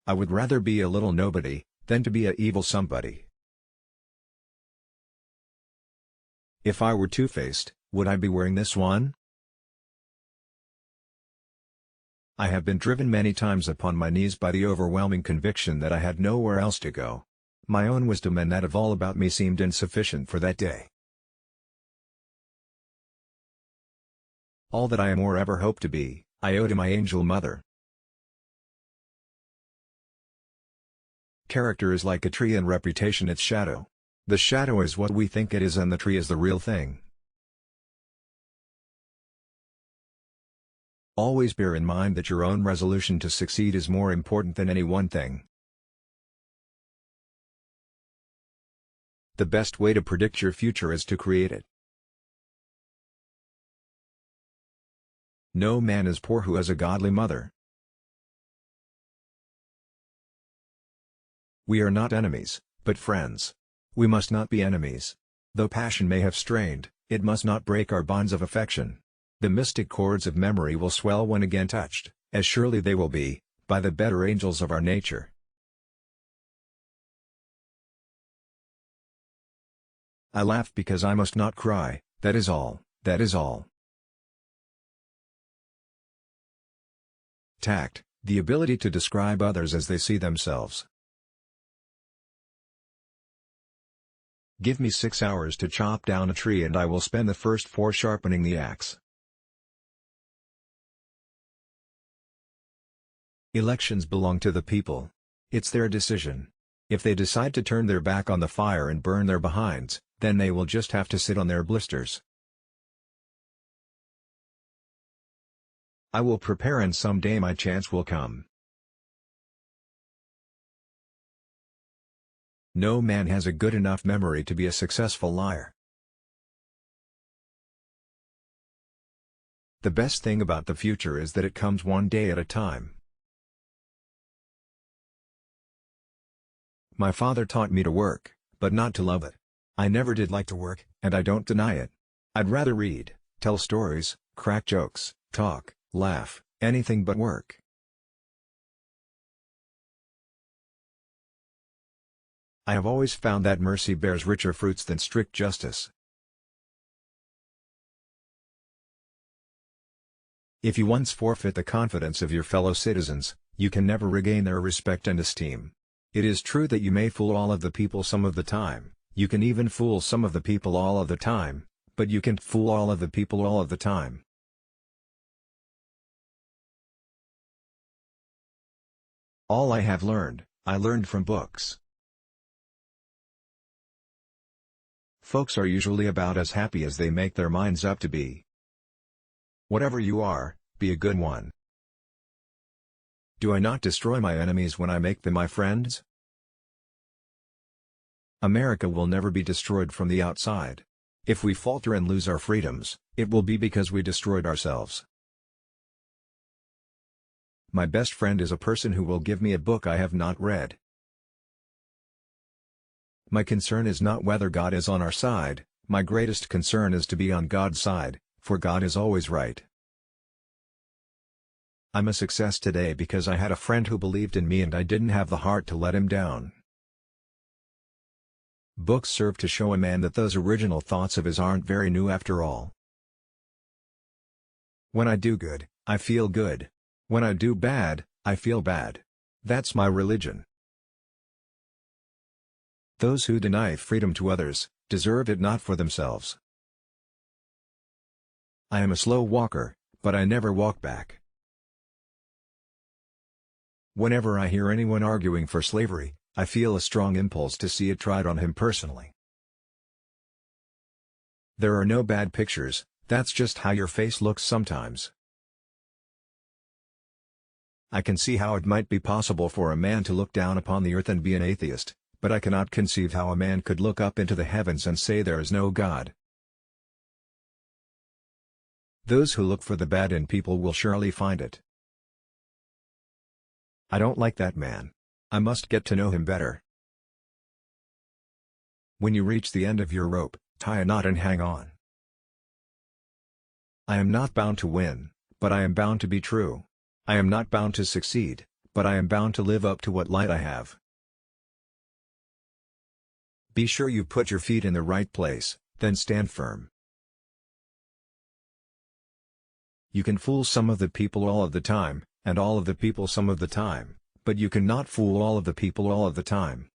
I would rather be a little nobody, than to be a evil somebody. If I were two-faced, would I be wearing this one? I have been driven many times upon my knees by the overwhelming conviction that I had nowhere else to go. My own wisdom and that of all about me seemed insufficient for that day. All that I am or ever hope to be, I owe to my angel mother. Character is like a tree and reputation its shadow. The shadow is what we think it is and the tree is the real thing. Always bear in mind that your own resolution to succeed is more important than any one thing. The best way to predict your future is to create it. No man is poor who has a godly mother. We are not enemies, but friends. We must not be enemies. Though passion may have strained, it must not break our bonds of affection. The mystic chords of memory will swell when again touched, as surely they will be, by the better angels of our nature. I laugh because I must not cry, that is all, that is all. Tact, the ability to describe others as they see themselves. Give me 6 hours to chop down a tree and I will spend the first 4 sharpening the axe. Elections belong to the people. It's their decision. If they decide to turn their back on the fire and burn their behinds, then they will just have to sit on their blisters. I will prepare and someday my chance will come. No man has a good enough memory to be a successful liar. The best thing about the future is that it comes one day at a time. My father taught me to work, but not to love it. I never did like to work, and I don't deny it. I'd rather read, tell stories, crack jokes, talk, laugh, anything but work. I have always found that mercy bears richer fruits than strict justice. If you once forfeit the confidence of your fellow citizens, you can never regain their respect and esteem. It is true that you may fool all of the people some of the time, you can even fool some of the people all of the time, but you can't fool all of the people all of the time. All I have learned, I learned from books. Folks are usually about as happy as they make their minds up to be. Whatever you are, be a good one. Do I not destroy my enemies when I make them my friends? America will never be destroyed from the outside. If we falter and lose our freedoms, it will be because we destroyed ourselves. My best friend is a person who will give me a book I have not read. My concern is not whether God is on our side, my greatest concern is to be on God's side, for God is always right. I'm a success today because I had a friend who believed in me and I didn't have the heart to let him down. Books serve to show a man that those original thoughts of his aren't very new after all. When I do good, I feel good. When I do bad, I feel bad. That's my religion. Those who deny freedom to others, deserve it not for themselves. I am a slow walker, but I never walk back. Whenever I hear anyone arguing for slavery, I feel a strong impulse to see it tried on him personally. There are no bad pictures, that's just how your face looks sometimes. I can see how it might be possible for a man to look down upon the earth and be an atheist, but I cannot conceive how a man could look up into the heavens and say there is no God. Those who look for the bad in people will surely find it. I don't like that man. I must get to know him better. When you reach the end of your rope, tie a knot and hang on. I am not bound to win, but I am bound to be true. I am not bound to succeed, but I am bound to live up to what light I have. Be sure you put your feet in the right place, then stand firm. You can fool some of the people all of the time, and all of the people some of the time, but you cannot fool all of the people all of the time.